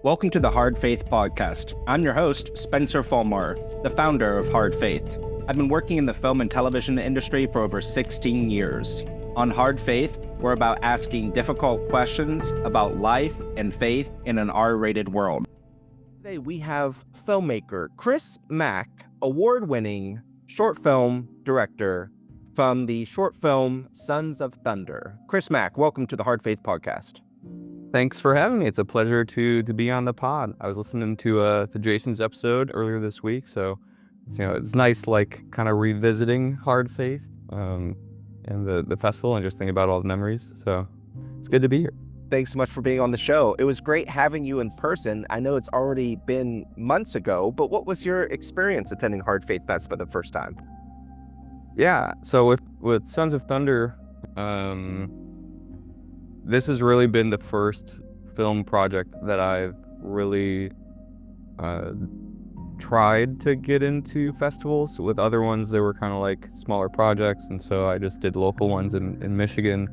Welcome to the Hard Faith podcast. I'm your host, Spencer Folmar, the founder of Hard Faith. I've been working in the film and television industry for over 16 years. On Hard Faith, we're about asking difficult questions about life and faith in an R-rated world. Today we have filmmaker Chris Mack, award-winning short film director from the short film Sons of Thunder. Chris Mack, welcome to the Hard Faith podcast. Thanks for having me. It's a pleasure to be on the pod. I was listening to Jason's episode earlier this week, so it's nice, kind of revisiting Hard Faith and the festival and just thinking about all the memories. So it's good to be here. Thanks so much for being on the show. It was great having you in person. I know it's already been months ago, but what was your experience attending Hard Faith Fest for the first time? Yeah, so with Sons of Thunder, this has really been the first film project that I've really tried to get into festivals. With other ones, they were kind of like smaller projects, and so I just did local ones in Michigan.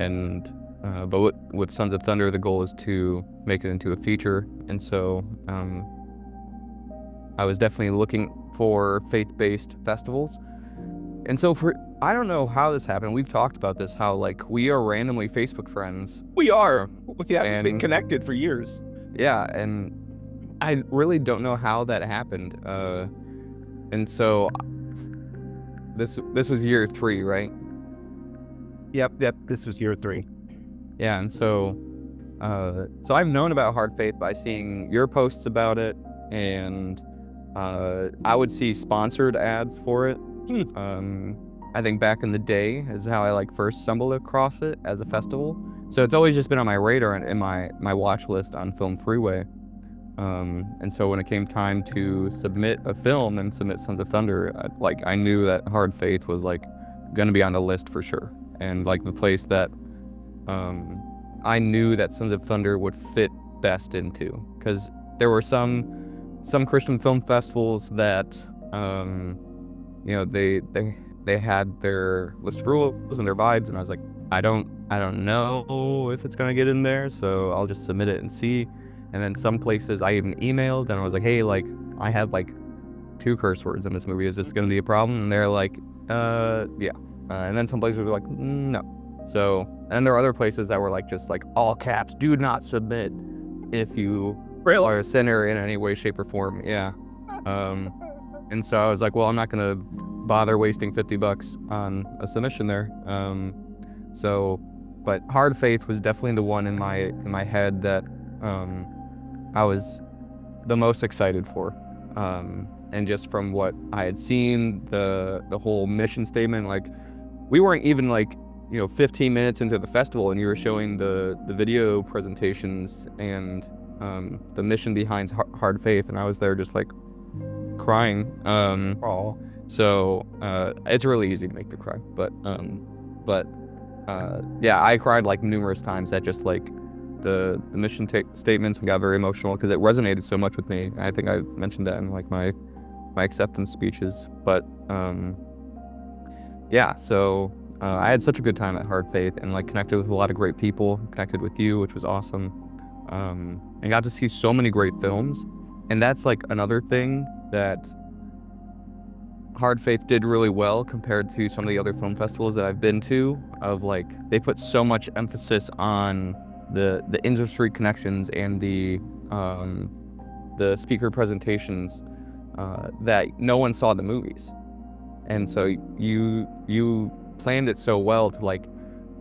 But with Sons of Thunder, the goal is to make it into a feature, and so I was definitely looking for faith-based festivals. And so I don't know how this happened. We've talked about this, how we are randomly Facebook friends. We are. We've been connected for years. Yeah, and I really don't know how that happened. And so this was year 3, right? Yep. This was year 3. Yeah, and so I've known about Hard Faith by seeing your posts about it, and I would see sponsored ads for it. I think back in the day is how I first stumbled across it as a festival. So it's always just been on my radar and in my watch list on Film Freeway. And so when it came time to submit a film and submit Sons of Thunder, I knew that Hard Faith was going to be on the list for sure. And the place that I knew that Sons of Thunder would fit best into, because there were some Christian film festivals that they had their list of rules and their vibes, and I was like, I don't know if it's gonna get in there, so I'll just submit it and see. And then some places I even emailed and I was like, hey, I have 2 curse words in this movie, is this gonna be a problem? And they're like, yeah. And then some places were like, no. So, and there are other places that were just all caps, do not submit if you are a sinner in any way, shape, or form. Yeah. And so I was like, well, I'm not gonna bother wasting $50 on a submission there. But Hard Faith was definitely the one in my head that I was the most excited for. And just from what I had seen, the whole mission statement, we weren't even 15 minutes into the festival and you were showing the video presentations and the mission behind Hard Faith, and I was there just crying. So it's really easy to make me cry, but yeah, I cried numerous times at just the mission statements, and got very emotional because it resonated so much with me. I think I mentioned that in my acceptance speeches, but yeah, so I had such a good time at Hard Faith and connected with a lot of great people, connected with you, which was awesome, and got to see so many great films. And that's another thing that Hard Faith did really well compared to some of the other film festivals that I've been to, of they put so much emphasis on the industry connections and the speaker presentations that no one saw the movies. And so you planned it so well to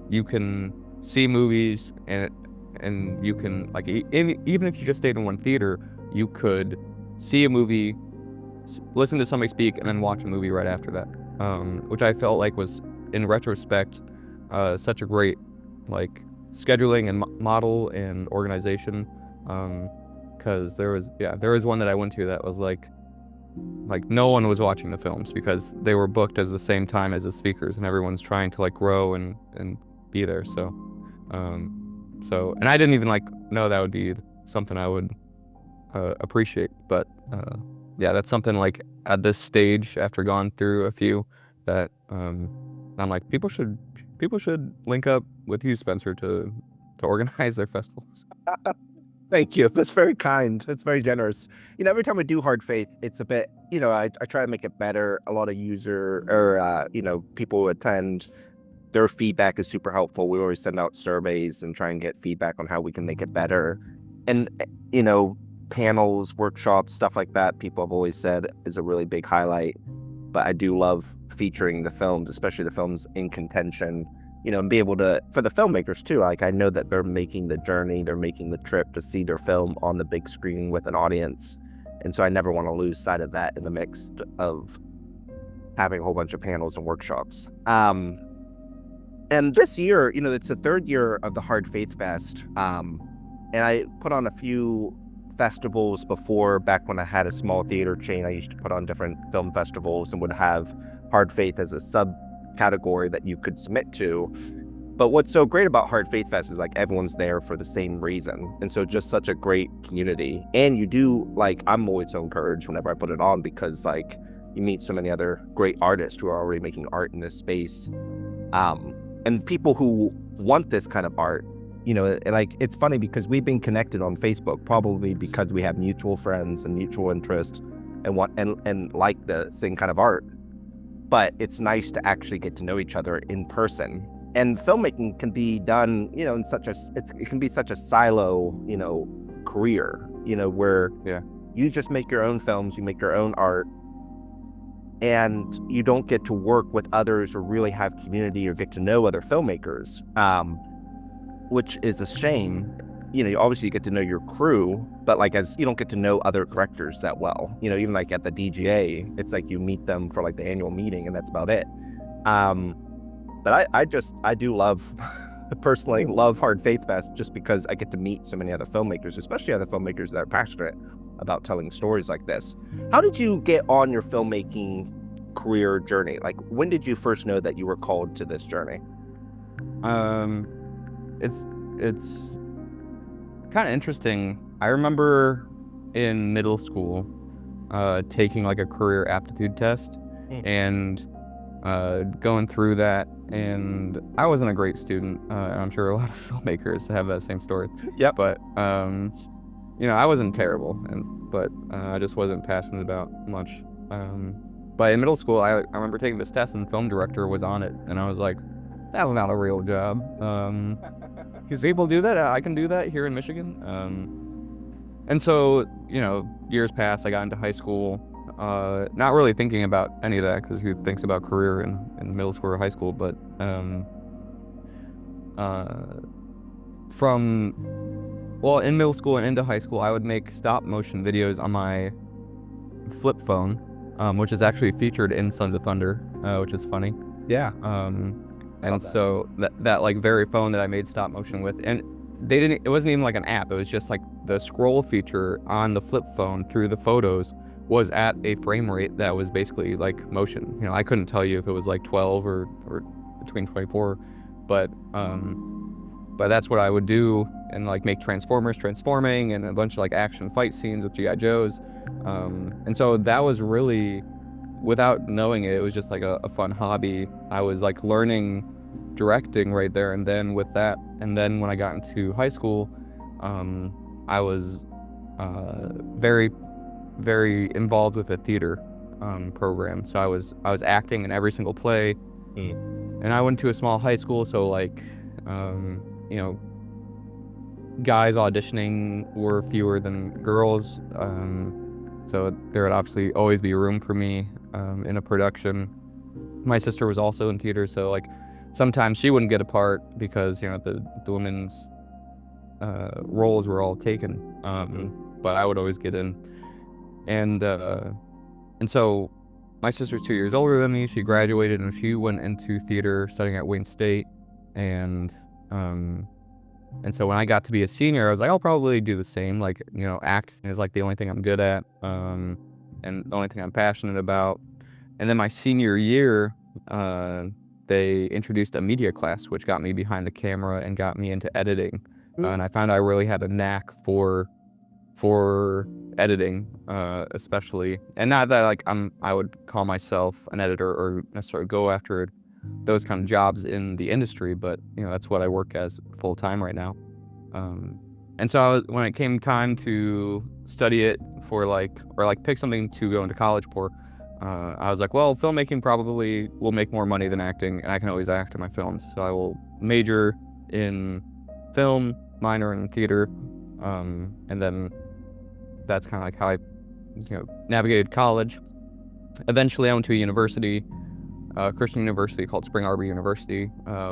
you can see movies and you can even if you just stayed in one theater, you could see a movie, listen to somebody speak, and then watch a movie right after that, which I felt was, in retrospect, such a great scheduling and model and organization, because there was one that I went to that was no one was watching the films because they were booked as the same time as the speakers, and everyone's trying to grow and be there. So and I didn't even know that would be something I would appreciate, but yeah, that's something at this stage, after going through a few, that I'm people should link up with you, Spencer, to organize their festivals. Thank you. That's very kind. That's very generous. Every time I do Hard Faith, it's a bit, I try to make it better. A lot of user or, people who attend, their feedback is super helpful. We always send out surveys and try and get feedback on how we can make it better. And, panels, workshops, stuff like that, people have always said is a really big highlight. But I do love featuring the films, especially the films in contention, and be able to, for the filmmakers too, like I know that they're making the journey, they're making the trip to see their film on the big screen with an audience. And so I never want to lose sight of that in the mix of having a whole bunch of panels and workshops. And this year, it's the third year of the Hard Faith Fest. And I put on a few festivals before, back when I had a small theater chain. I used to put on different film festivals and would have Hard Faith as a subcategory that you could submit to. But what's so great about Hard Faith Fest is like everyone's there for the same reason. And so just such a great community. And you do, like, I'm always so encouraged whenever I put it on because like you meet so many other great artists who are already making art in this space. And people who want this kind of art, like it's funny because we've been connected on Facebook probably because we have mutual friends and mutual interest and want and like the same kind of art. But it's nice to actually get to know each other in person. And filmmaking can be done, in it can be such a silo, career, where you just make your own films, you make your own art, and you don't get to work with others or really have community or get to know other filmmakers, which is a shame. Obviously you get to know your crew, but like as you don't get to know other directors that well. Even like at the DGA, it's like you meet them for like the annual meeting and that's about it. But I do love, personally love Hard Faith Fest just because I get to meet so many other filmmakers, especially other filmmakers that are passionate about telling stories like this. How did you get on your filmmaking career journey? Like, when did you first know that you were called to this journey? It's kind of interesting. I remember in middle school taking like a career aptitude test and going through that, and I wasn't a great student. I'm sure a lot of filmmakers have that same story. Yep. But I wasn't terrible, but I just wasn't passionate about much. But in middle school, I remember taking this test, and the film director was on it, and I was like, "That's not a real job." Because people do that. I can do that here in Michigan. And so, years passed. I got into high school, not really thinking about any of that because who thinks about career in middle school or high school? But in middle school and into high school, I would make stop motion videos on my flip phone, which is actually featured in Sons of Thunder, which is funny. Yeah. And so that like very phone that I made stop motion with, and it wasn't even like an app, it was just like the scroll feature on the flip phone through the photos was at a frame rate that was basically like motion. I couldn't tell you if it was like 12 or between 24, but that's what I would do, and like make Transformers transforming and a bunch of like action fight scenes with G.I. Joes. And so that was really, without knowing it, it was just like a fun hobby. I was like learning directing right there and then with that. And then when I got into high school, I was very, very involved with a theater program. So I was acting in every single play. And I went to a small high school, so like, guys auditioning were fewer than girls. So there would obviously always be room for me in a production. My sister was also in theater, so like sometimes she wouldn't get a part because the women's roles were all taken, but I would always get in. And so my sister's 2 years older than me. She graduated and she went into theater studying at Wayne State, and so when I got to be a senior, I was like, I'll probably do the same. Like, act is like the only thing I'm good at, and the only thing I'm passionate about. And then my senior year, they introduced a media class, which got me behind the camera and got me into editing. And I found I really had a knack for editing, especially. And not that like I would call myself an editor or necessarily go after those kind of jobs in the industry, but that's what I work as full time right now. And so when it came time to study it for pick something to go into college for, I was like, well, filmmaking probably will make more money than acting, and I can always act in my films. So I will major in film, minor in theater, and then that's kind of like how I navigated college. Eventually I went to a university, a Christian university called Spring Arbor University,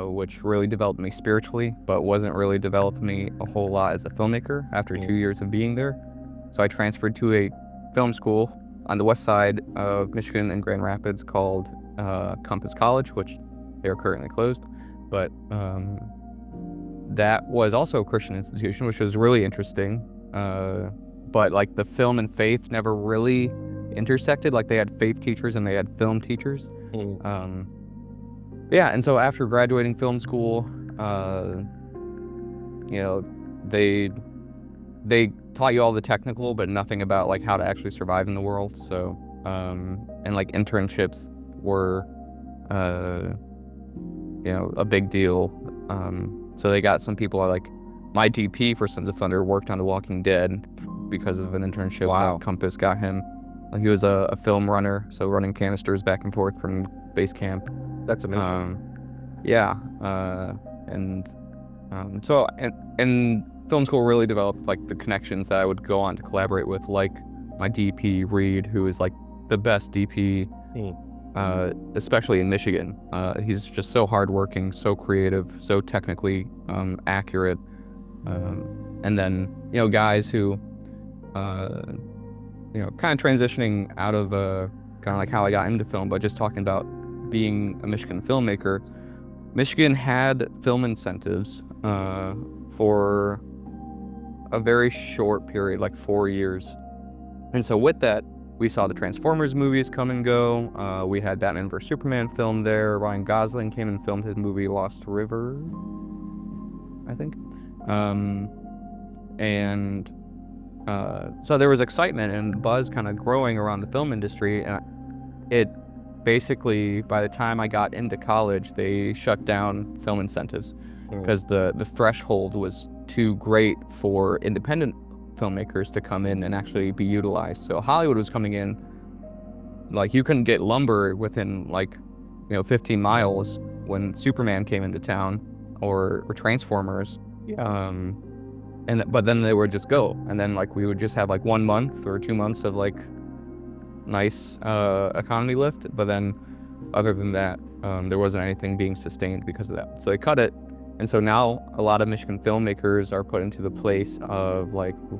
which really developed me spiritually, but wasn't really developing me a whole lot as a filmmaker after 2 years of being there. So I transferred to a film school on the west side of Michigan in Grand Rapids called Compass College, which they are currently closed. But that was also a Christian institution, which was really interesting. But like the film and faith never really intersected. Like they had faith teachers and they had film teachers. Yeah, and so after graduating film school, they taught you all the technical, but nothing about like how to actually survive in the world. So, and like internships were, a big deal. So they got some people like my DP for Sons of Thunder worked on The Walking Dead because of an internship. Wow. Compass got him. Like he was a film runner, so running canisters back and forth from base camp. That's amazing. So film school really developed like the connections that I would go on to collaborate with, like my DP Reed, who is like the best DP, especially in Michigan. He's just so hardworking, so creative, so technically accurate. And then guys who kind of transitioning out of kind of like how I got into film, but just talking about being a Michigan filmmaker. Michigan had film incentives for a very short period, like 4 years. And so with that, we saw the Transformers movies come and go. We had Batman vs. Superman filmed there. Ryan Gosling came and filmed his movie Lost River, I think. So there was excitement and buzz kind of growing around the film industry. And it basically, by the time I got into college, they shut down film incentives because the threshold was too great for independent filmmakers to come in and actually be utilized. So Hollywood was coming in, like you couldn't get lumber within 15 miles when Superman came into town or Transformers. Yeah. But then they would just go, and then we would just have 1 month or 2 months of nice economy lift, but then other than that, there wasn't anything being sustained because of that. So they cut it. And so now a lot of Michigan filmmakers are put into the place of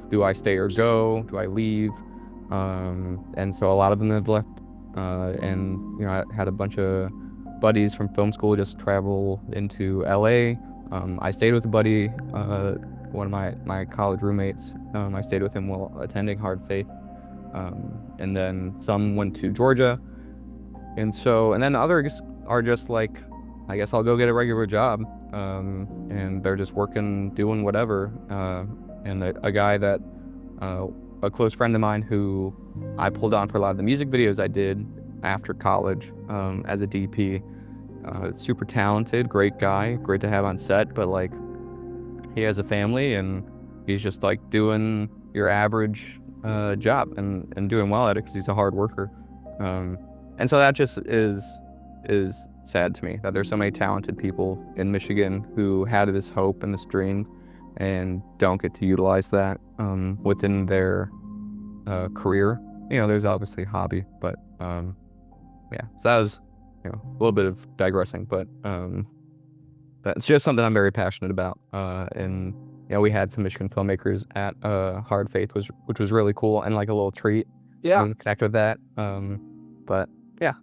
do I stay or go? Do I leave? And so a lot of them have left. I had a bunch of buddies from film school just travel into LA. I stayed with a buddy, one of my college roommates. I stayed with him while attending Hard Faith. And then some went to Georgia. And then others are just I guess I'll go get a regular job. And they're just working, doing whatever. And a guy that, a close friend of mine who I pulled on for a lot of the music videos I did after college, as a DP, super talented, great guy, great to have on set, but he has a family and he's just doing your average job and doing well at it because he's a hard worker. And so that just is sad to me that there's so many talented people in Michigan who had this hope and this dream and don't get to utilize that within their career. There's obviously a hobby, but yeah. So that was a little bit of digressing, but that's just something I'm very passionate about. And we had some Michigan filmmakers at Hard Faith, which was really cool and a little treat. Yeah. To connect with that. But yeah.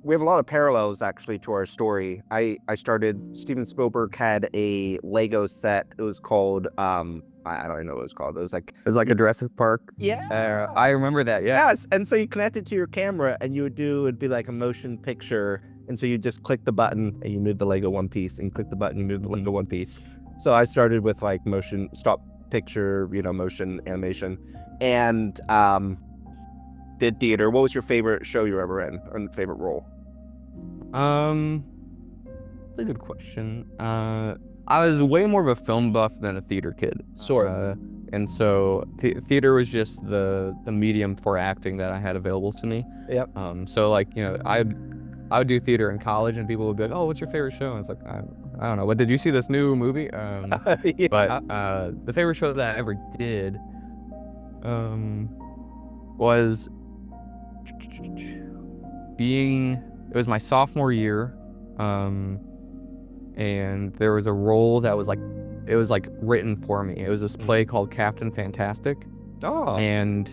We have a lot of parallels actually to our story. I started, Steven Spielberg had a Lego set. It was called, I don't even know what it was called. It was It was a Jurassic Park. Yeah. I remember that, yeah. Yes, and so you connect it to your camera and it'd be like a motion picture. And so you just click the button and you move the Lego one piece, and you click the button, you move the Lego one piece. So I started with motion, stop picture, motion animation, and did theater. What was your favorite show you were ever in, or favorite role? Really good question. I was way more of a film buff than a theater kid. And so theater was just the medium for acting that I had available to me. Yep. So like, you know, I would do theater in college, and people would be like, "Oh, what's your favorite show?" And it's like, I don't know. What did you see this new movie? Yeah. But the favorite show that I ever did was it was my sophomore year, and there was a role that was like, it was like written for me. It was this play called Captain Fantastic. Oh. And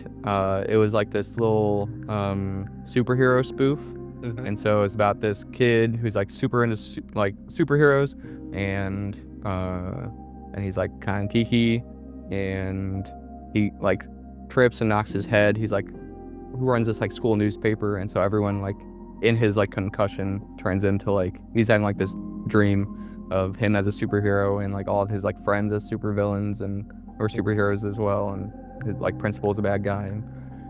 it was like this little superhero spoof. And so it's about this kid who's like super into like superheroes, and he's like kind of geeky, and he like trips and knocks his head. He's like, who runs this like school newspaper, and so everyone like in his like concussion turns into like, he's having like this dream of him as a superhero, and like all of his like friends as supervillains or superheroes as well, and his like principal's a bad guy.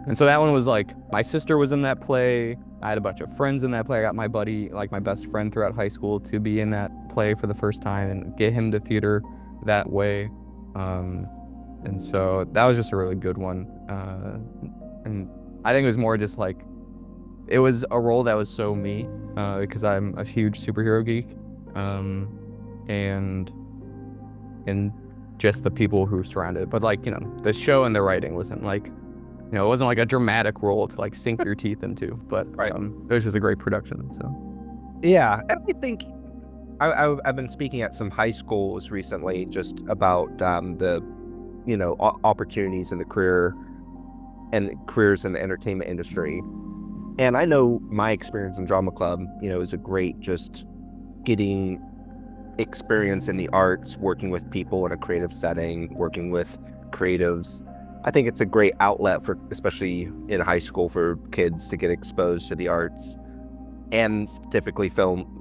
And so that one was like, my sister was in that play. I had a bunch of friends in that play. I got my buddy, like my best friend throughout high school, to be in that play for the first time and get him to theater that way. And so that was just a really good one. And I think it was more just like, it was a role that was so me, because I'm a huge superhero geek. And just the people who surrounded it. But like, you know, the show and the writing wasn't like, you know, it wasn't like a dramatic role to like sink your teeth into, but Right. It was just a great production. So Yeah, and I think I've been speaking at some high schools recently just about the, you know, opportunities in the careers in the entertainment industry. And I know my experience in drama club, you know, is a great just getting experience in the arts, working with people in a creative setting, working with creatives. I think it's a great outlet for, especially in high school, for kids to get exposed to the arts. And typically film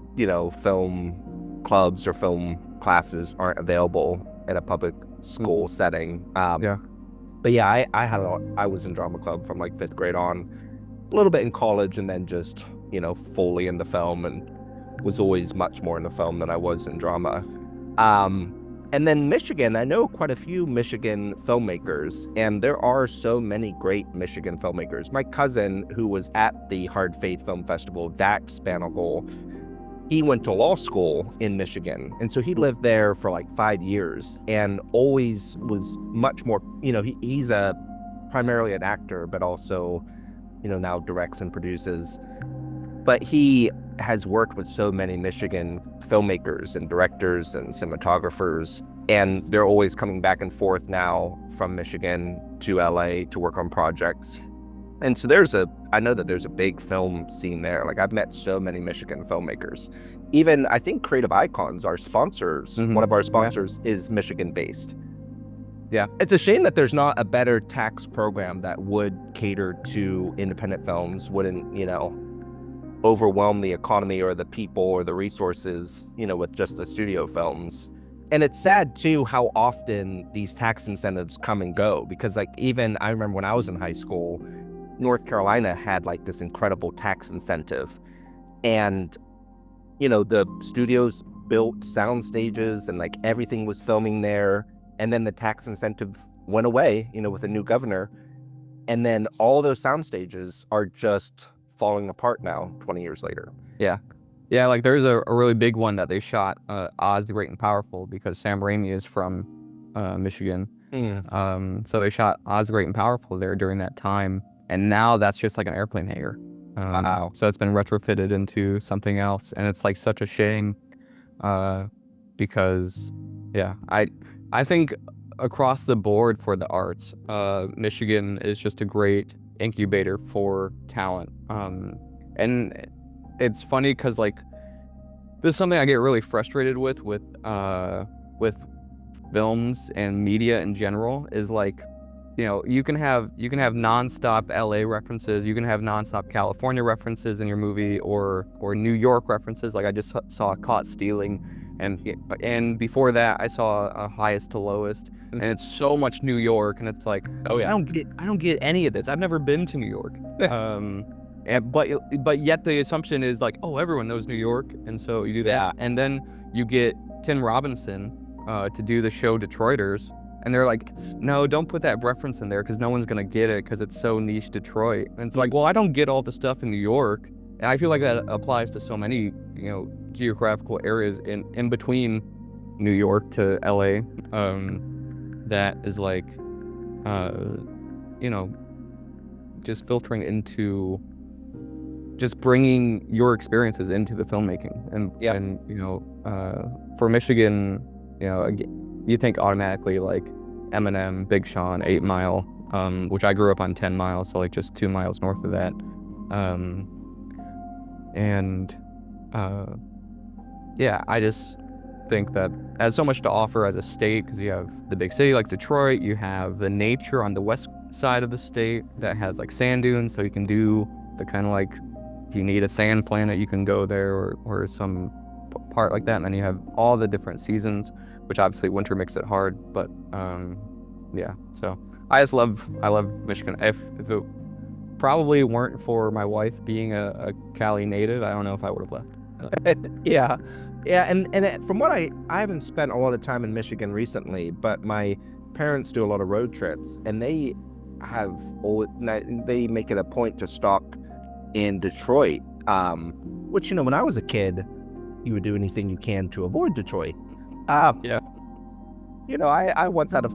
clubs or film classes aren't available in a public school setting. Yeah. But yeah, I was in drama club from like 5th grade on, a little bit in college, and then just, you know, fully into film, and was always much more into film than I was in drama. And then Michigan, I know quite a few Michigan filmmakers, and there are so many great Michigan filmmakers. My cousin, who was at the Hard Faith Film Festival, Dax Spanigal, he went to law school in Michigan. And so he lived there for like 5 years and always was much more, you know, he's primarily an actor, but also, you know, now directs and produces. But he has worked with so many Michigan filmmakers and directors and cinematographers, and they're always coming back and forth now from Michigan to LA to work on projects. And so I know that there's a big film scene there. Like, I've met so many Michigan filmmakers. Even, I think Creative Icons, our sponsors, one of our sponsors is Michigan based. Yeah. It's a shame that there's not a better tax program that would cater to independent films, wouldn't, you know, overwhelm the economy or the people or the resources, you know, with just the studio films. And it's sad too how often these tax incentives come and go, because like, even I remember when I was in high school, North Carolina had like this incredible tax incentive, and, you know, the studios built sound stages and like everything was filming there, and then the tax incentive went away, you know, with a new governor, and then all those sound stages are just falling apart now 20 years later. Yeah, like there's a really big one that they shot, Oz the Great and Powerful, because Sam Raimi is from Michigan. So they shot Oz the Great and Powerful there during that time, and now that's just like an airplane hangar. Wow. So it's been retrofitted into something else, and it's like such a shame, because yeah, I think across the board for the arts, Michigan is just a great incubator for talent. And it's funny because like, this is something I get really frustrated with films and media in general, is like, you know, you can have nonstop LA references, you can have nonstop California references in your movie, or New York references. Like I just saw Caught Stealing, and before that I saw Highest to Lowest, and it's so much New York, and it's like, oh yeah, I don't get any of this. I've never been to New York. But yet the assumption is like, oh, everyone knows New York, and so you do that. Yeah. And then you get Tim Robinson to do the show Detroiters, and they're like, no, don't put that reference in there because no one's gonna get it because it's so niche Detroit. And it's like, well, I don't get all the stuff in New York, and I feel like that applies to so many, you know, geographical areas in between New York to LA. That is like, you know, just filtering into just bringing your experiences into the filmmaking. And you know, for Michigan, you know, you think automatically like Eminem, Big Sean, 8 Mile, which I grew up on 10 Miles, so like just 2 miles north of that. Yeah, I just think that has so much to offer as a state, because you have the big city like Detroit, you have the nature on the west side of the state that has like sand dunes, so you can do the kind of like, if you need a sand planet, you can go there, or some part like that. And then you have all the different seasons, which obviously winter makes it hard, but yeah, so I love Michigan. If it probably weren't for my wife being a Cali native, I don't know if I would have left. Yeah, and from what I haven't spent a lot of time in Michigan recently, but my parents do a lot of road trips, and they make it a point to stop in Detroit, which, you know, when I was a kid, you would do anything you can to avoid Detroit. Yeah. You know, I once had a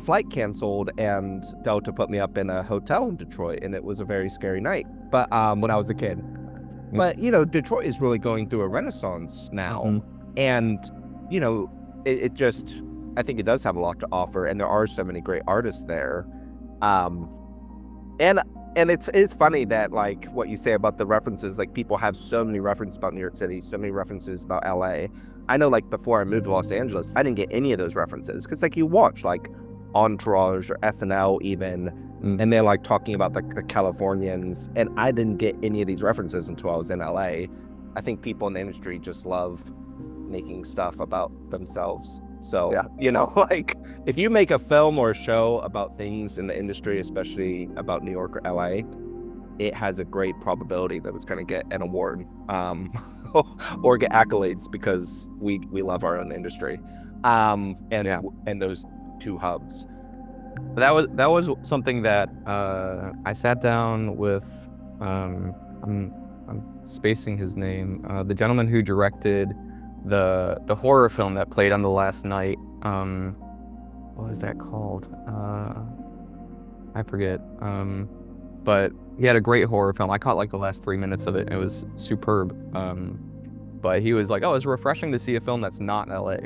flight canceled, and Delta put me up in a hotel in Detroit, and it was a very scary night. But when I was a kid. But, you know, Detroit is really going through a renaissance now. Mm-hmm. And, you know, it just, I think it does have a lot to offer, and there are so many great artists there. And it's funny that, like, what you say about the references, like, people have so many references about New York City, so many references about LA. I know, like, before I moved to Los Angeles, I didn't get any of those references, because, like, you watch, like, Entourage or SNL even, and they're like talking about the Californians, and I didn't get any of these references until I was in LA. I think people in the industry just love making stuff about themselves. So, yeah, you know, like, if you make a film or a show about things in the industry, especially about New York or LA, it has a great probability that it's going to get an award, or get accolades, because we love our own industry, and those two hubs. That was something that I sat down with. I'm spacing his name. The gentleman who directed the horror film that played on the last night. What was that called? I forget. But he had a great horror film. I caught like the last 3 minutes of it. It was superb. But he was like, "Oh, it's refreshing to see a film that's not in LA."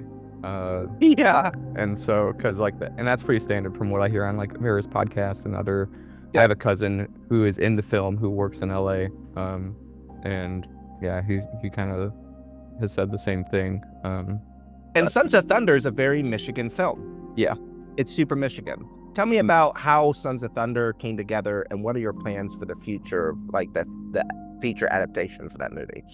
Yeah. And so, cause like and that's pretty standard from what I hear on like various podcasts and other. Yeah. I have a cousin who is in the film who works in LA, and yeah, he kind of has said the same thing. And Sons of Thunder is a very Michigan film. Yeah, it's super Michigan. Tell me about how Sons of Thunder came together, and what are your plans for the future, like the feature adaptation for that movie?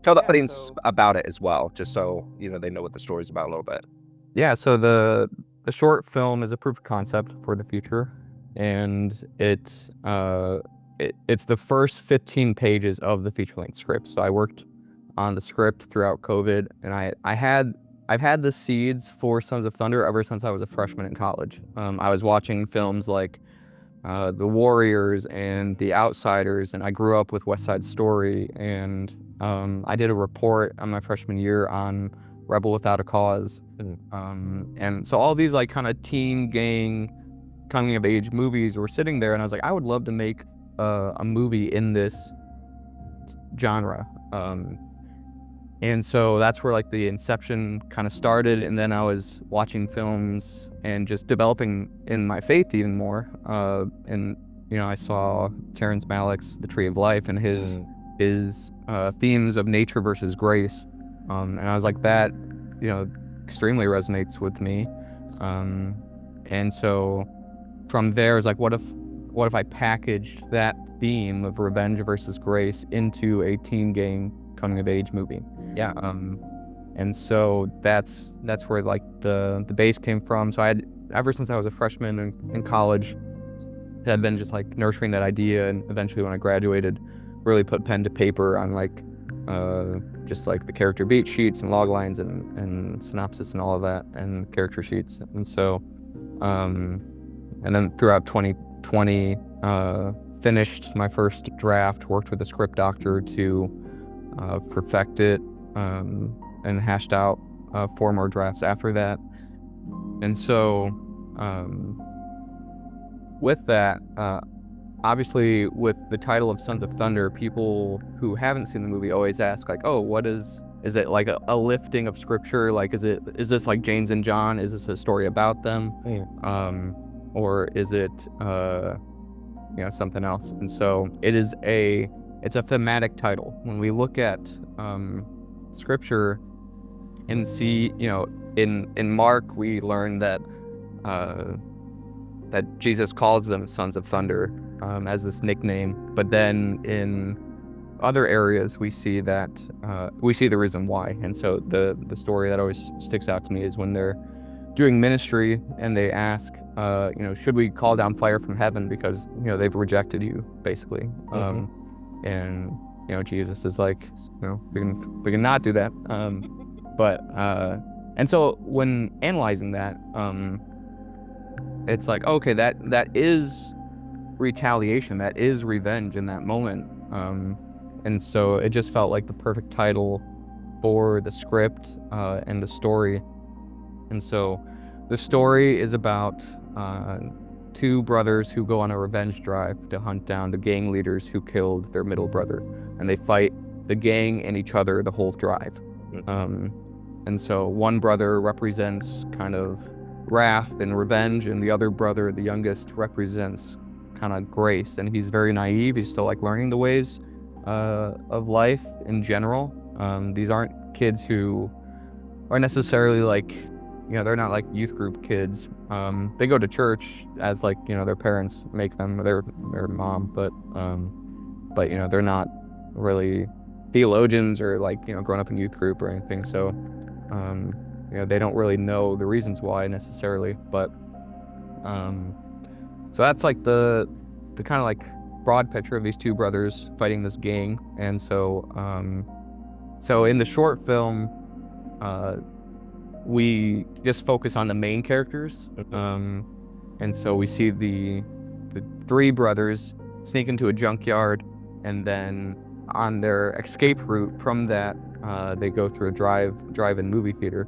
Tell the audience about it as well, just so, you know, they know what the story's about a little bit. Yeah, so the short film is a proof of concept for the future, and it's the first 15 pages of the feature-length script. So I worked on the script throughout COVID, and I've had the seeds for Sons of Thunder ever since I was a freshman in college. I was watching films like The Warriors and The Outsiders, and I grew up with West Side Story, and I did a report on my freshman year on Rebel Without a Cause. And so all these like kind of teen gang coming of age movies were sitting there, and I was like, I would love to make a movie in this genre. And so that's where like the inception kind of started, and then I was watching films and just developing in my faith even more. And you know, I saw Terrence Malick's The Tree of Life and his themes of nature versus grace, and I was like, that, you know, extremely resonates with me. And so from there, it's like, what if I packaged that theme of revenge versus grace into a teen gang coming of age movie? Yeah. And so that's where like the base came from. So I had, ever since I was a freshman in college, had been just like nurturing that idea, and eventually when I graduated, really put pen to paper on like just like the character beat sheets and log lines and synopsis and all of that and character sheets. And so, and then throughout 2020, finished my first draft, worked with a script doctor to perfect it, and hashed out 4 more drafts after that. And so with that, obviously with the title of Sons of Thunder, people who haven't seen the movie always ask like, oh, what is it like a lifting of scripture? Like, is this like James and John? Is this a story about them? Or is it something else? And so it's a thematic title. When we look at scripture and see, in Mark, we learn that Jesus calls them Sons of Thunder as this nickname, but then in other areas we see that we see the reason why. And so the story that always sticks out to me is when they're doing ministry and they ask, should we call down fire from heaven because they've rejected you, basically. And Jesus is like, we can not do that. And so when analyzing that, it's like, okay, that is retaliation, that is revenge in that moment. And so it just felt like the perfect title for the script and the story. And so the story is about 2 brothers who go on a revenge drive to hunt down the gang leaders who killed their middle brother. And they fight the gang and each other the whole drive. And so one brother represents kind of wrath and revenge, and the other brother, the youngest, represents kind of grace. And he's very naive. He's still like learning the ways of life in general. These aren't kids who are necessarily like, they're not like youth group kids. They go to church as like, their parents make them, their mom, but they're not really theologians or like, grown up in youth group or anything. So, they don't really know the reasons why necessarily, but so that's like the kind of like broad picture of these 2 brothers fighting this gang. And so in the short film, we just focus on the main characters. And so we see the 3 brothers sneak into a junkyard, and then on their escape route from that, they go through a drive-in movie theater,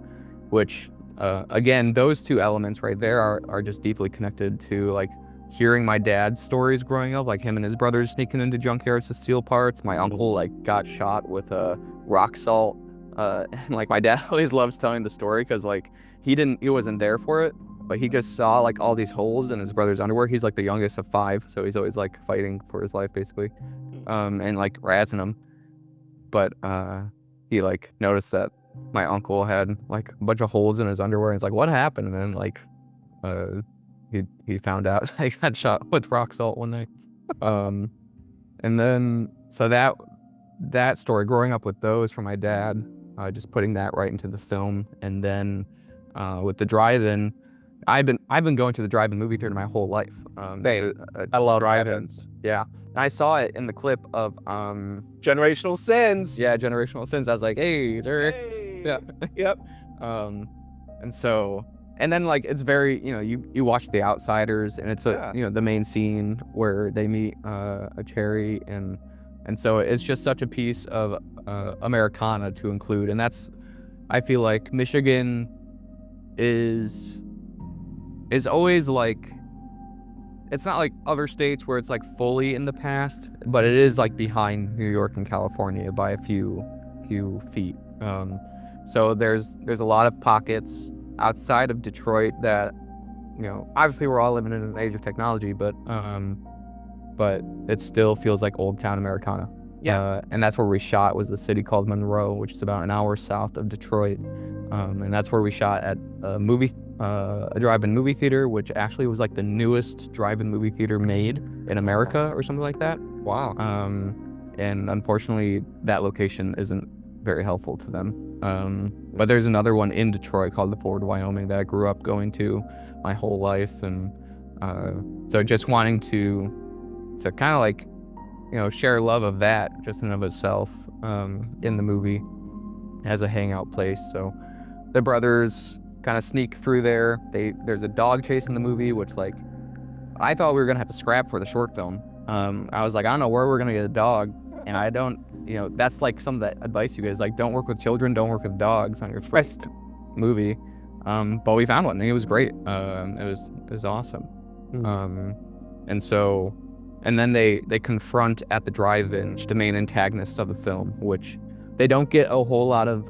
which again, those 2 elements right there are just deeply connected to like hearing my dad's stories growing up, like him and his brothers sneaking into junkyards to steal parts. My uncle like got shot with a rock salt. And like my dad always loves telling the story because like he wasn't there for it, but he just saw like all these holes in his brother's underwear. He's like the youngest of 5, so he's always like fighting for his life basically, and like razzing him. But he like noticed that my uncle had like a bunch of holes in his underwear, and he's like, what happened? And then like he found out he got shot with rock salt one night. And then so that story, growing up with those from my dad, just putting that right into the film. And then with the drive-in, I've been going to the drive-in movie theater my whole life. I love drive-ins. Yeah. And I saw it in the clip of Generational Sins. Yeah, Generational Sins. I was like, hey, yeah. Yep. And so, and then like it's very, you watch The Outsiders, and it's the main scene where they meet a Cherry, and so it's just such a piece of Americana to include. And that's, I feel like Michigan is always like, it's not like other states where it's like fully in the past, but it is like behind New York and California by a few feet. So there's a lot of pockets outside of Detroit that, obviously we're all living in an age of technology, but it still feels like old town Americana. Yeah. And that's where we shot, was the city called Monroe, which is about an hour south of Detroit. And that's where we shot at a drive-in movie theater, which actually was like the newest drive-in movie theater made in America or something like that. Wow. And unfortunately, that location isn't very helpful to them. But there's another one in Detroit called the Ford, Wyoming, that I grew up going to my whole life. And so just wanting to kind of like, share love of that just in and of itself in the movie. as a hangout place. So the brothers kind of sneak through there. There's a dog chase in the movie, which like I thought we were gonna have to scrap for the short film. I was like, I don't know where we're gonna get a dog, and I don't, that's like some of the advice you guys like, don't work with children, don't work with dogs on your first movie. But we found one, and it was great. It was awesome. And then they confront at the drive-in the main antagonists of the film, which they don't get a whole lot of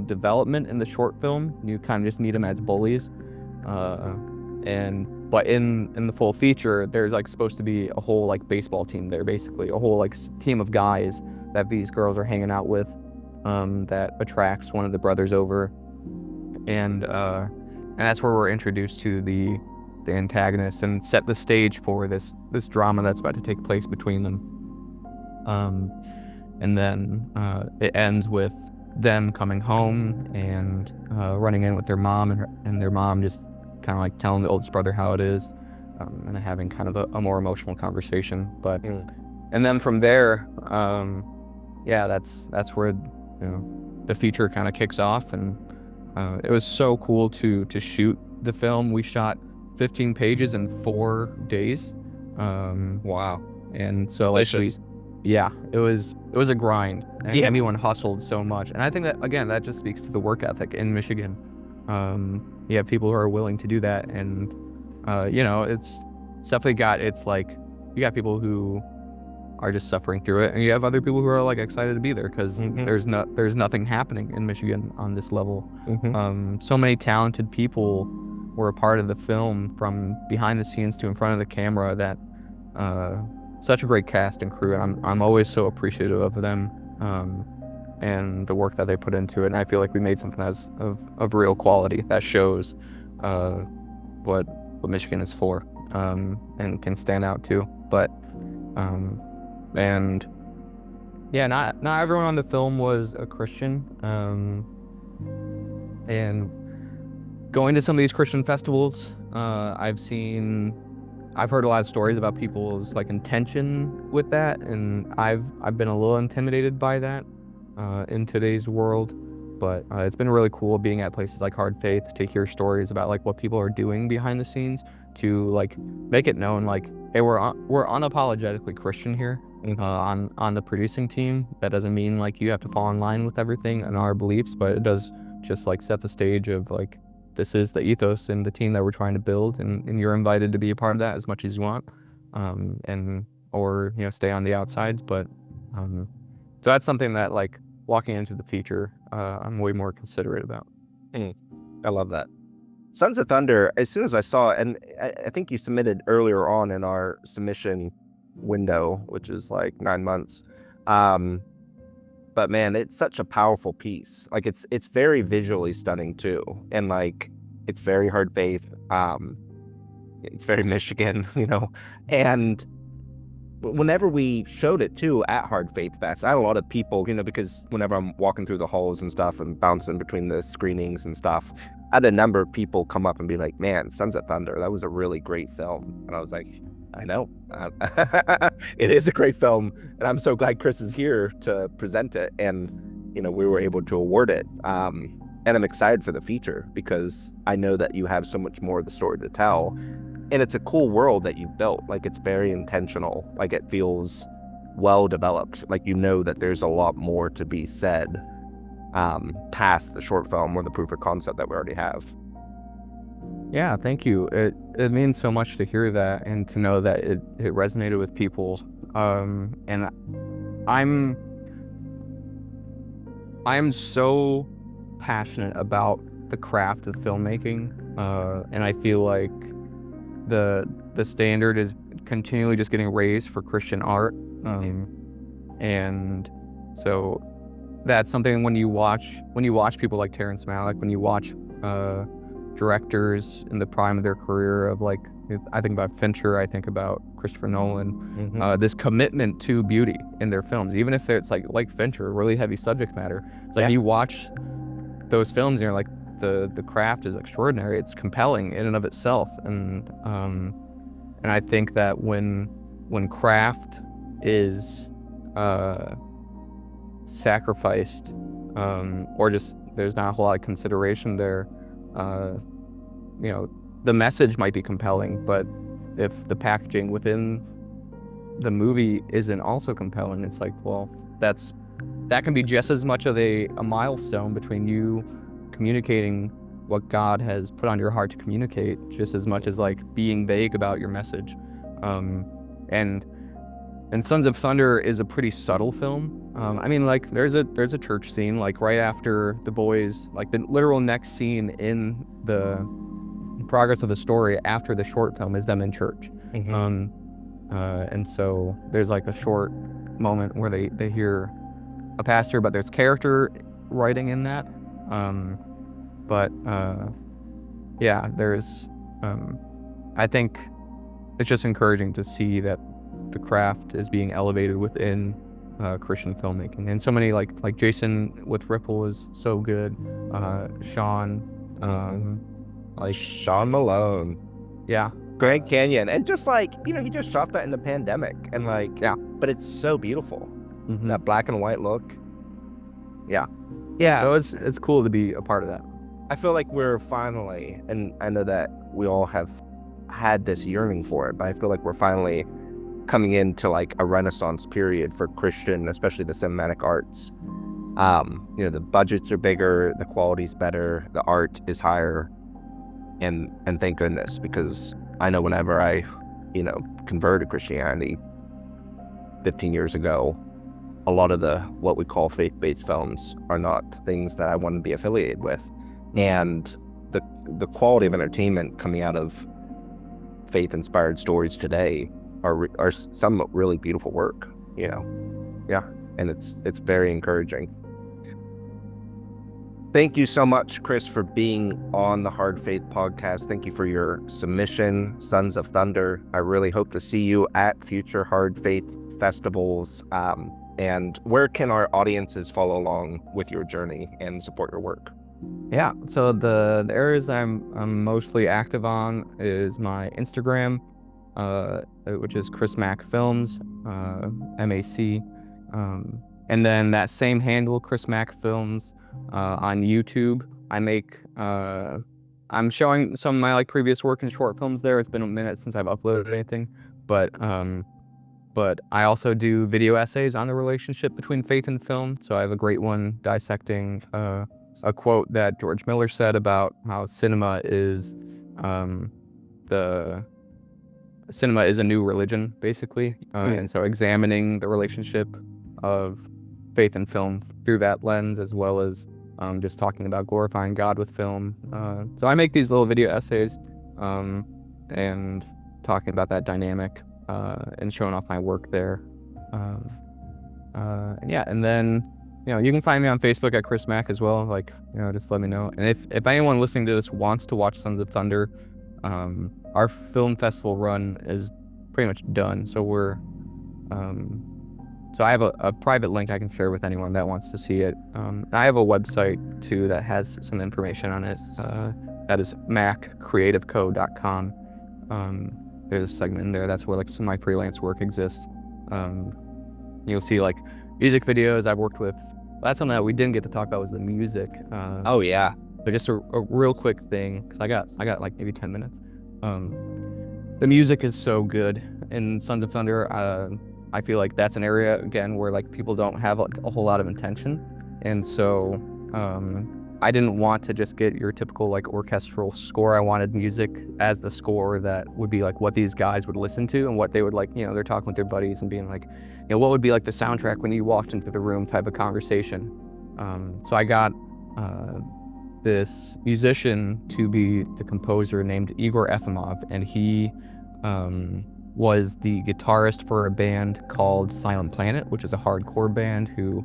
development in the short film. You kind of just meet them as bullies. But in the full feature, there's like supposed to be a whole like baseball team there, basically a whole like team of guys that these girls are hanging out with, that attracts one of the brothers over, and that's where we're introduced to the antagonist and set the stage for this drama that's about to take place between them. And then it ends with them coming home and running in with their mom, and their mom just kind of like telling the oldest brother how it is, and having kind of a more emotional conversation. But and then from there, that's where the feature kind of kicks off, and it was so cool to shoot the film. We shot 15 pages in 4 days. Wow. And so like it was a grind, and everyone hustled so much, and I think that again that just speaks to the work ethic in Michigan. You have people who are willing to do that, and it's definitely like you got people who are just suffering through it, and you have other people who are like excited to be there because there's nothing happening in Michigan on this level. So many talented people were a part of the film, from behind the scenes to in front of the camera, that such a great cast and crew, and I'm always so appreciative of them, and the work that they put into it. And I feel like we made something that's of real quality that shows what Michigan is for, and can stand out too. But and yeah, not everyone on the film was a Christian, and going to some of these Christian festivals, I've heard a lot of stories about people's like intention with that, and I've been a little intimidated by that in today's world. But it's been really cool being at places like Hard Faith to hear stories about like what people are doing behind the scenes to like make it known like, hey, we're unapologetically Christian here on the producing team. That doesn't mean like you have to fall in line with everything and our beliefs, but it does just like set the stage of like, this is the ethos and the team that we're trying to build, and you're invited to be a part of that as much as you want, or stay on the outside. But so that's something that like walking into the feature, I'm way more considerate about. I love that. Sons of Thunder, as soon as I saw it, and I think you submitted earlier on in our submission window, which is like 9 months. But man, it's such a powerful piece. Like it's very visually stunning too. And like, it's very Hard Faith. It's very Michigan, and whenever we showed it too at Hard Faith Fest, I had a lot of people, because whenever I'm walking through the halls and stuff and bouncing between the screenings and stuff, I had a number of people come up and be like, man, Sons of Thunder, that was a really great film. And I was like, I know. It is a great film, and I'm so glad Chris is here to present it, and we were able to award it. And I'm excited for the feature because I know that you have so much more of the story to tell, and it's a cool world that you've built. Like, it's very intentional. Like, it feels well developed. Like, that there's a lot more to be said past the short film or the proof of concept that we already have. Yeah, thank you. It means so much to hear that and to know that it resonated with people. And I'm so passionate about the craft of filmmaking, and I feel like the standard is continually just getting raised for Christian art, and so that's something when you watch people like Terrence Malick, when you watch directors in the prime of their career, of like, I think about Fincher, I think about Christopher Nolan, this commitment to beauty in their films, even if it's like Fincher, really heavy subject matter. It's like you watch those films and you're like, the craft is extraordinary. It's compelling in and of itself, and I think that when craft is sacrificed or just there's not a whole lot of consideration there. The message might be compelling, but if the packaging within the movie isn't also compelling, it's like, well, that can be just as much of a milestone between you communicating what God has put on your heart to communicate, just as much as like being vague about your message. And Sons of Thunder is a pretty subtle film. Like there's a church scene, like right after the boys, like the literal next scene in the progress of the story after the short film is them in church. And so there's like a short moment where they hear a pastor, but there's character writing in that. There's I think it's just encouraging to see that the craft is being elevated within Christian filmmaking, and so many like Jason with Ripple is so good. Sean, Sean Malone, yeah, Grand Canyon, and just like he just shot that in the pandemic, and yeah, but it's so beautiful. That black and white look. Yeah. So it's cool to be a part of that. I feel like we're finally, and I know that we all have had this yearning for it, but I feel like we're finally coming into like a renaissance period for Christian, especially the cinematic arts. The budgets are bigger, the quality's better, the art is higher, and thank goodness, because I know whenever I, converted to Christianity 15 years ago, a lot of the what we call faith-based films are not things that I want to be affiliated with, and the quality of entertainment coming out of faith-inspired stories today are some really beautiful work, Yeah. And it's very encouraging. Thank you so much, Chris, for being on the Hard Faith podcast. Thank you for your submission, Sons of Thunder. I really hope to see you at future Hard Faith festivals. And where can our audiences follow along with your journey and support your work? Yeah, so the areas that I'm mostly active on is my Instagram, which is Chris Mack Films, MAC, and then that same handle, Chris Mack Films, on YouTube. I'm showing some of my previous work in short films there. It's been a minute since I've uploaded anything, but I also do video essays on the relationship between faith and film. So I have a great one dissecting a quote that George Miller said about how cinema is a new religion, basically. And so examining the relationship of faith and film through that lens, as well as just talking about glorifying God with film. So I make these little video essays and talking about that dynamic and showing off my work there. And then you can find me on Facebook at Chris Mack as well. Just let me know. And if anyone listening to this wants to watch Sons of Thunder, our film festival run is pretty much done. So so I have a private link I can share with anyone that wants to see it. I have a website too that has some information on it. That is maccreativeco.com. There's a segment in there. That's where some of my freelance work exists. You'll see music videos I've worked with. That's something that we didn't get to talk about, was the music. Oh yeah. But just a real quick thing, because I got maybe 10 minutes. The music is so good in Sons of Thunder. I feel like that's an area again where people don't have a whole lot of intention, and so I didn't want to just get your typical orchestral score. I wanted music as the score that would be what these guys would listen to and what they would they're talking with their buddies and being what would be the soundtrack when you walked into the room type of conversation. So I got this musician to be the composer named Igor Efimov, and he was the guitarist for a band called Silent Planet, which is a hardcore band who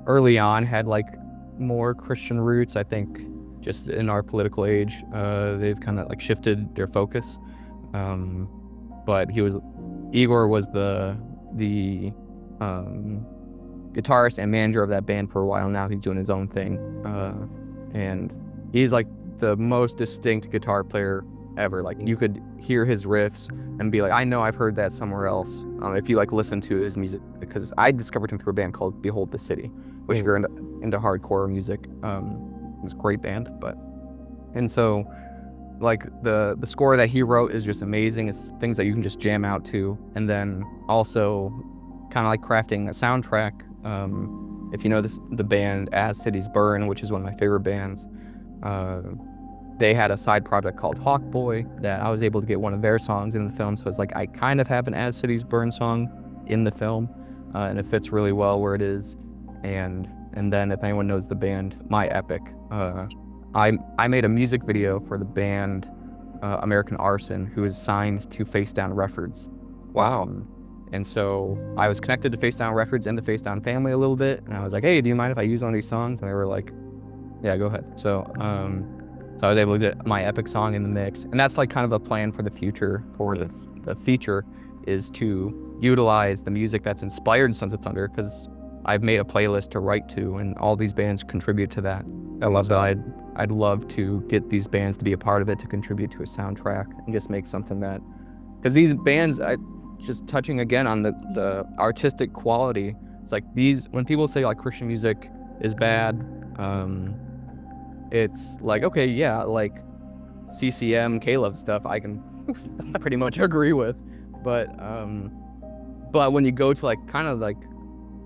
early on had more Christian roots. I think just in our political age, they've kind of shifted their focus. But Igor was the guitarist and manager of that band for a while. Now he's doing his own thing, and he's the most distinct guitar player ever. You could hear his riffs and be I know I've heard that somewhere else. If you listen to his music, because I discovered him through a band called Behold the City, which if you're into into hardcore music. It's a great band, and so like the score that he wrote is just amazing. It's things that you can just jam out to, and then also kind of like crafting a soundtrack. If you know the band As Cities Burn, which is one of my favorite bands, they had a side project called Hawkboy that I was able to get one of their songs in the film. So it's like I kind of have an As Cities Burn song in the film, and it fits really well where it is. And then if anyone knows the band My Epic, I made a music video for the band American Arson, who is signed to Face Down Records. Wow. And so I was connected to Face Down Records and the Face Down family a little bit, and I was like, hey, do you mind if I use one of these songs? And they were like, yeah, go ahead. So I was able to get My Epic song in the mix, and that's like kind of a plan for the future. For the feature is to utilize the music that's inspired Sons of Thunder, because I've made a playlist to write to, and all these bands contribute to that. I love that. I'd love to get these bands to be a part of it, to contribute to a soundtrack, and just make something that, because these bands, just touching again on the artistic quality, it's like when people say like Christian music is bad, it's like, okay, yeah, like CCM, K-Love stuff I can pretty much agree with, but when you go to like kind of like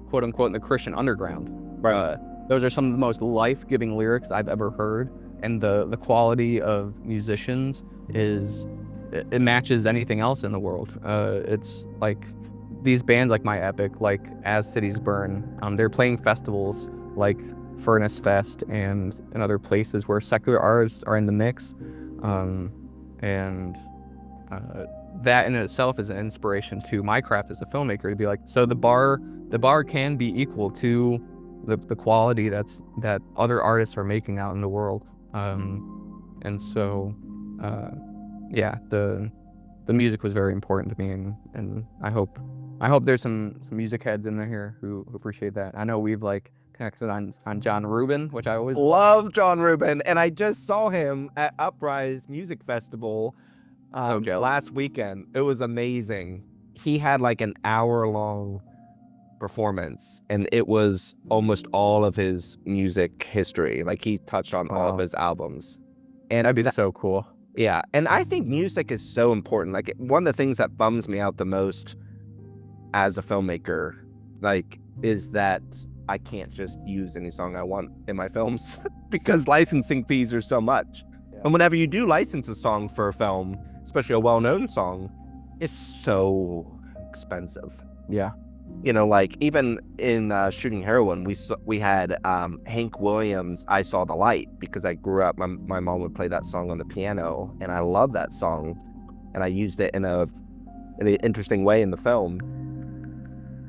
quote unquote in the Christian underground, Right. Those are some of the most life-giving lyrics I've ever heard, and the quality of musicians it matches anything else in the world. It's like these bands like My Epic, like As Cities Burn, they're playing festivals like Furnace Fest and other places where secular artists are in the mix, and that in itself is an inspiration to my craft as a filmmaker, to be like, so the bar can be equal to the quality that other artists are making out in the world, and so yeah, the music was very important to me, and I hope there's some music heads in there here who appreciate that. I know we've like connected on John Rubin, which I always love John Rubin, and I just saw him at Uprise Music Festival last weekend. It was amazing. He had like an hour-long performance, and it was almost all of his music history. Like he touched on all of his albums, and that'd be so cool. Yeah, and I think music is so important. Like one of the things that bums me out the most as a filmmaker, like, is that I can't just use any song I want in my films because licensing fees are so much. Yeah. And whenever you do license a song for a film, especially a well-known song, it's so expensive. Yeah. You know, like even in Shooting Heroin, we had Hank Williams' "I Saw the Light," because I grew up, my mom would play that song on the piano, and I love that song, and I used it in an interesting way in the film.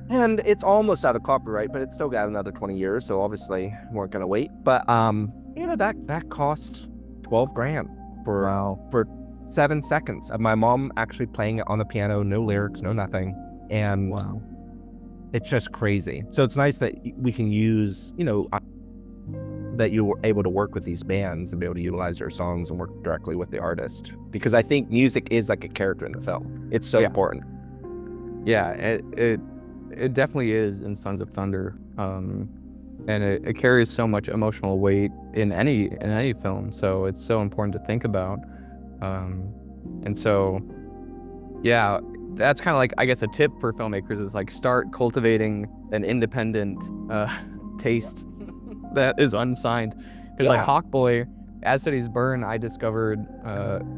And it's almost out of copyright, but it's still got another 20 years, so obviously we weren't gonna wait. But you know, that cost $12,000 for 7 seconds of my mom actually playing it on the piano, no lyrics, no nothing, and wow. It's just crazy. So it's nice that we can use, you know, that you were able to work with these bands and be able to utilize their songs and work directly with the artist. Because I think music is like a character in the film. It's so important. Yeah, it definitely is in Sons of Thunder. And it carries so much emotional weight in any film. So it's so important to think about. And so, yeah, that's kind of like, I guess, a tip for filmmakers is like start cultivating an independent taste that is unsigned. Because like Hawkboy, As Cities Burn, I discovered,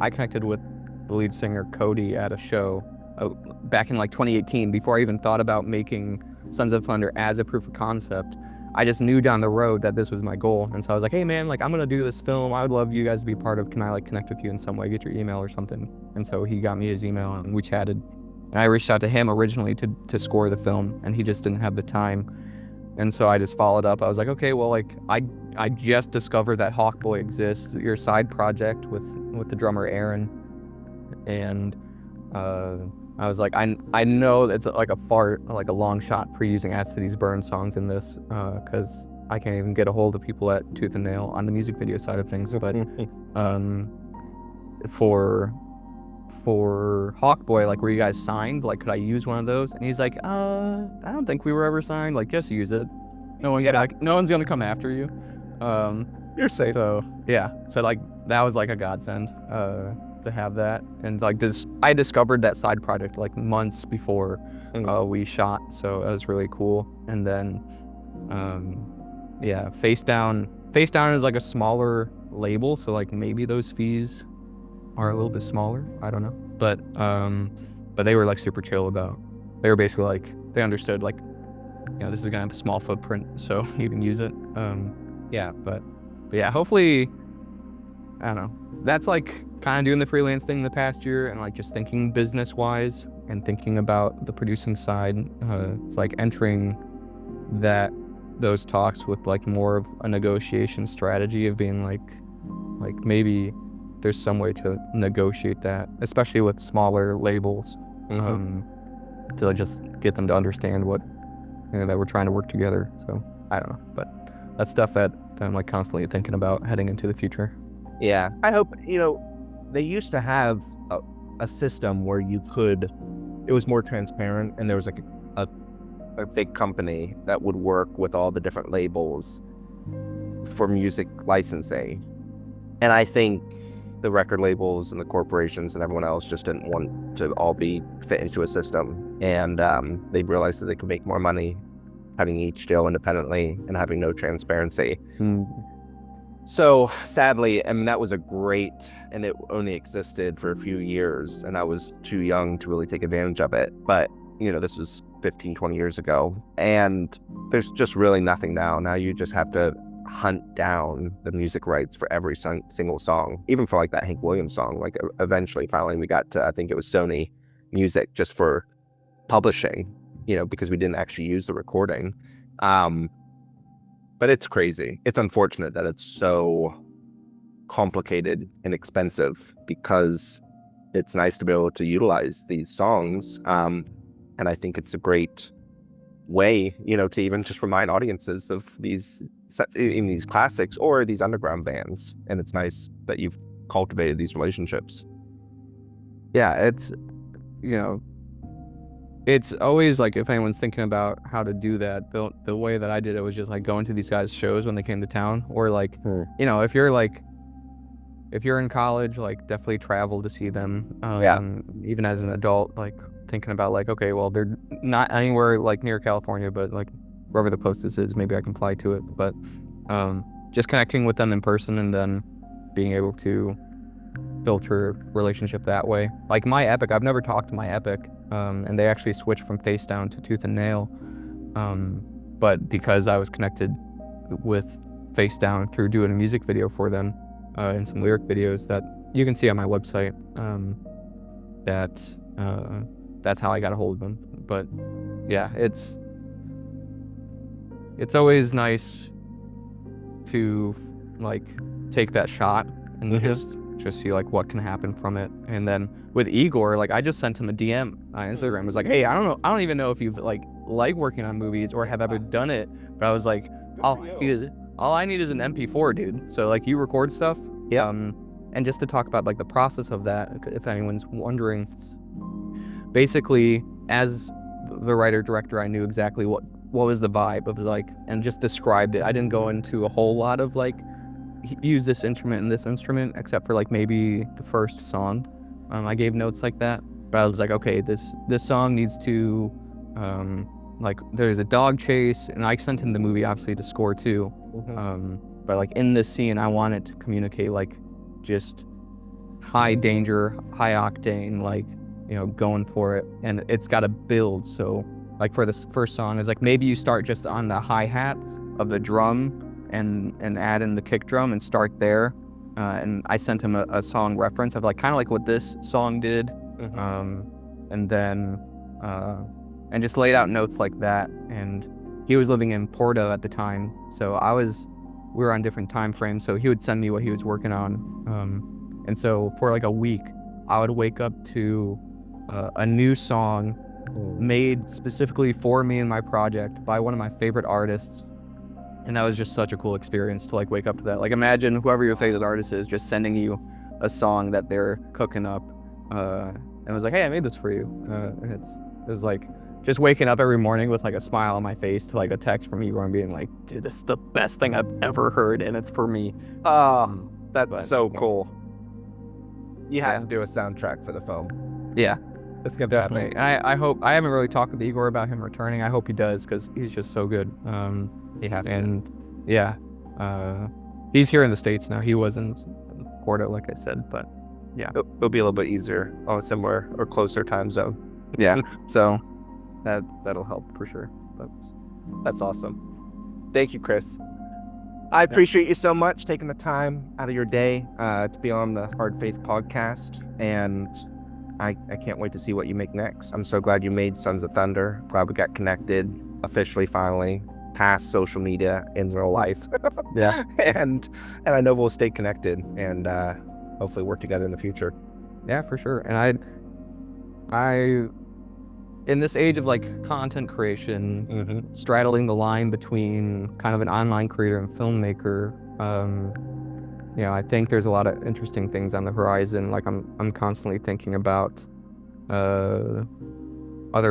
I connected with the lead singer Cody at a show back in like 2018, before I even thought about making Sons of Thunder as a proof of concept. I just knew down the road that this was my goal. And so I was like, hey man, like I'm gonna do this film. I would love you guys to be part of, can I like connect with you in some way, get your email or something? And so he got me his email and we chatted. And I reached out to him originally to score the film, and he just didn't have the time. And so I just followed up. I was like, okay, well, like I just discovered that Hawkboy exists, your side project with the drummer Aaron. And I was like, I know it's like a long shot for using As Cities Burn songs in this, because I can't even get a hold of people at Tooth and Nail on the music video side of things. But for Hawkboy, like, were you guys signed? Like, could I use one of those? And he's like, I don't think we were ever signed. Like, just use it. No one's gonna come after you. You're safe. So yeah, so like that was like a godsend to have that, and like I discovered that side project like months before we shot, so it was really cool. And then yeah, Face Down is like a smaller label, so like maybe those fees are a little bit smaller, I don't know, but they were like super chill about. They were basically like, they understood like, you know, this is gonna have a small footprint, so you can use it. Yeah. But yeah, hopefully, I don't know. That's like kind of doing the freelance thing the past year, and like just thinking business wise and thinking about the producing side. It's like entering those talks with like more of a negotiation strategy of being like maybe there's some way to negotiate that, especially with smaller labels, to just get them to understand what, you know, that we're trying to work together. So I don't know, but that's stuff that I'm like constantly thinking about heading into the future. Yeah, I hope, you know, they used to have a system where it was more transparent, and there was like a big company that would work with all the different labels for music licensing. And I think the record labels and the corporations and everyone else just didn't want to all be fit into a system. And they realized that they could make more money having each deal independently and having no transparency. So sadly, I mean, that was and it only existed for a few years, and I was too young to really take advantage of it. But, you know, this was 15, 20 years ago, and there's just really nothing now. Now you just have to hunt down the music rights for every single song, even for like that Hank Williams song. Like finally we got to, I think it was Sony Music, just for publishing, you know, because we didn't actually use the recording. But it's crazy. It's unfortunate that it's so complicated and expensive, because it's nice to be able to utilize these songs. And I think it's a great way, you know, to even just remind audiences of these classics or these underground bands. And it's nice that you've cultivated these relationships. Yeah, it's, you know, it's always like, if anyone's thinking about how to do that, the way that I did it was just like going to these guys' shows when they came to town, or like, you know, if you're in college, like definitely travel to see them. Even as an adult, like thinking about like, okay, well, they're not anywhere like near California, but like wherever the closest is, maybe I can fly to it. But just connecting with them in person, and then being able to filter relationship that way. Like My Epic, I've never talked to My Epic, and they actually switched from Face Down to Tooth and Nail. But because I was connected with Face Down through doing a music video for them, and some lyric videos that you can see on my website, that's how I got a hold of them. But yeah, it's always nice to like take that shot and just see like what can happen from it. And then with Igor, like I just sent him a DM on Instagram. I was like, hey, I don't even know if you like working on movies or have ever done it, but I was like, all I need is an MP4, dude. So like, you record stuff. And just to talk about like the process of that, if anyone's wondering, basically as the writer director, I knew exactly what was the vibe of like, and just described it. I didn't go into a whole lot of like, use this instrument and this instrument, except for like maybe the first song. I gave notes like that, but I was like, okay, this song needs to, like there's a dog chase, and I sent him the movie obviously to score too. But like in this scene, I want it to communicate like just high danger, high octane, like, you know, going for it, and it's got to build. So like for this first song, is like maybe you start just on the hi-hat of the drum and add in the kick drum and start there. And I sent him a song reference of like kind of like what this song did, and then and just laid out notes like that. And he was living in Porto at the time, so we were on different time frames, so he would send me what he was working on. And so for like a week, I would wake up to a new song made specifically for me and my project by one of my favorite artists. And that was just such a cool experience to like wake up to that. Like imagine whoever your favorite artist is just sending you a song that they're cooking up, and was like, hey, I made this for you. And it was like just waking up every morning with like a smile on my face to like a text from Igor and being like, dude, this is the best thing I've ever heard, and it's for me. That's so cool. You have to do a soundtrack for the film. Yeah. It's gonna definitely. I hope. I haven't really talked with Igor about him returning. I hope he does, because he's just so good. He has and yeah, he's here in the States now. He was in Porto, like I said, but yeah, it'll be a little bit easier on a similar or closer time zone. Yeah, so that'll help for sure. But that's awesome. Thank you, Chris. I appreciate you so much taking the time out of your day to be on the Hard Faith podcast, and I can't wait to see what you make next. I'm so glad you made Sons of Thunder. Glad we got connected officially, finally, past social media in real life. Yeah. and I know we'll stay connected and hopefully work together in the future. Yeah, for sure. And I in this age of like content creation, straddling the line between kind of an online creator and filmmaker, you know, I think there's a lot of interesting things on the horizon. Like I'm constantly thinking about other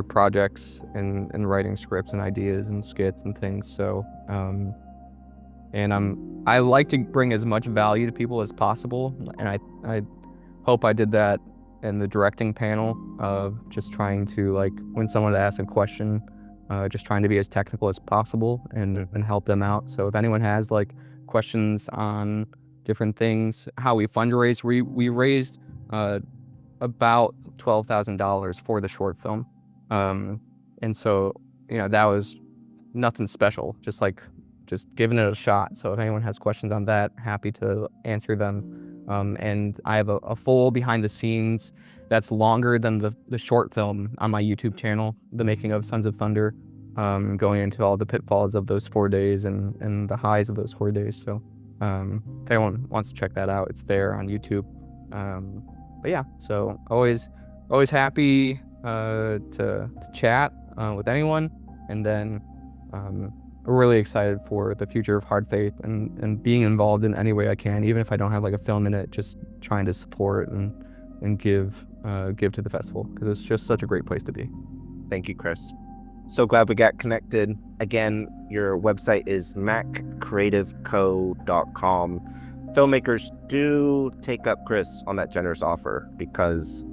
projects and writing scripts and ideas and skits and things. So, and I like to bring as much value to people as possible, and I hope I did that in the directing panel of just trying to, like, when someone asks a question, just trying to be as technical as possible and help them out. So if anyone has like questions on different things, how we fundraise, we raised about $12,000 for the short film, and so, you know, that was nothing special, just giving it a shot. So if anyone has questions on that, happy to answer them. And I have a full behind the scenes that's longer than the short film on my YouTube channel, The Making of Sons of Thunder, going into all the pitfalls of those 4 days and the highs of those 4 days. So if anyone wants to check that out, it's there on YouTube. But yeah, so always happy to chat with anyone, and then really excited for the future of Hard Faith and being involved in any way I can, even if I don't have like a film in it, just trying to support and give to the festival, because it's just such a great place to be. Thank you, Chris. So glad we got connected. Again, your website is maccreativeco.com. Filmmakers, do take up Chris on that generous offer, because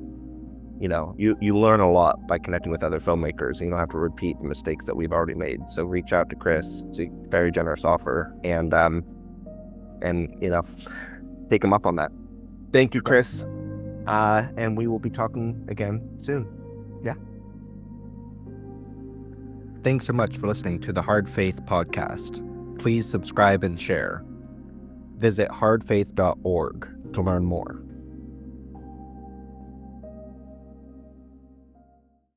you know, you learn a lot by connecting with other filmmakers. You don't have to repeat the mistakes that we've already made. So reach out to Chris. It's a very generous offer, and you know, take him up on that. Thank you, Chris. And we will be talking again soon. Yeah. Thanks so much for listening to the Hard Faith podcast. Please subscribe and share. Visit hardfaith.org to learn more.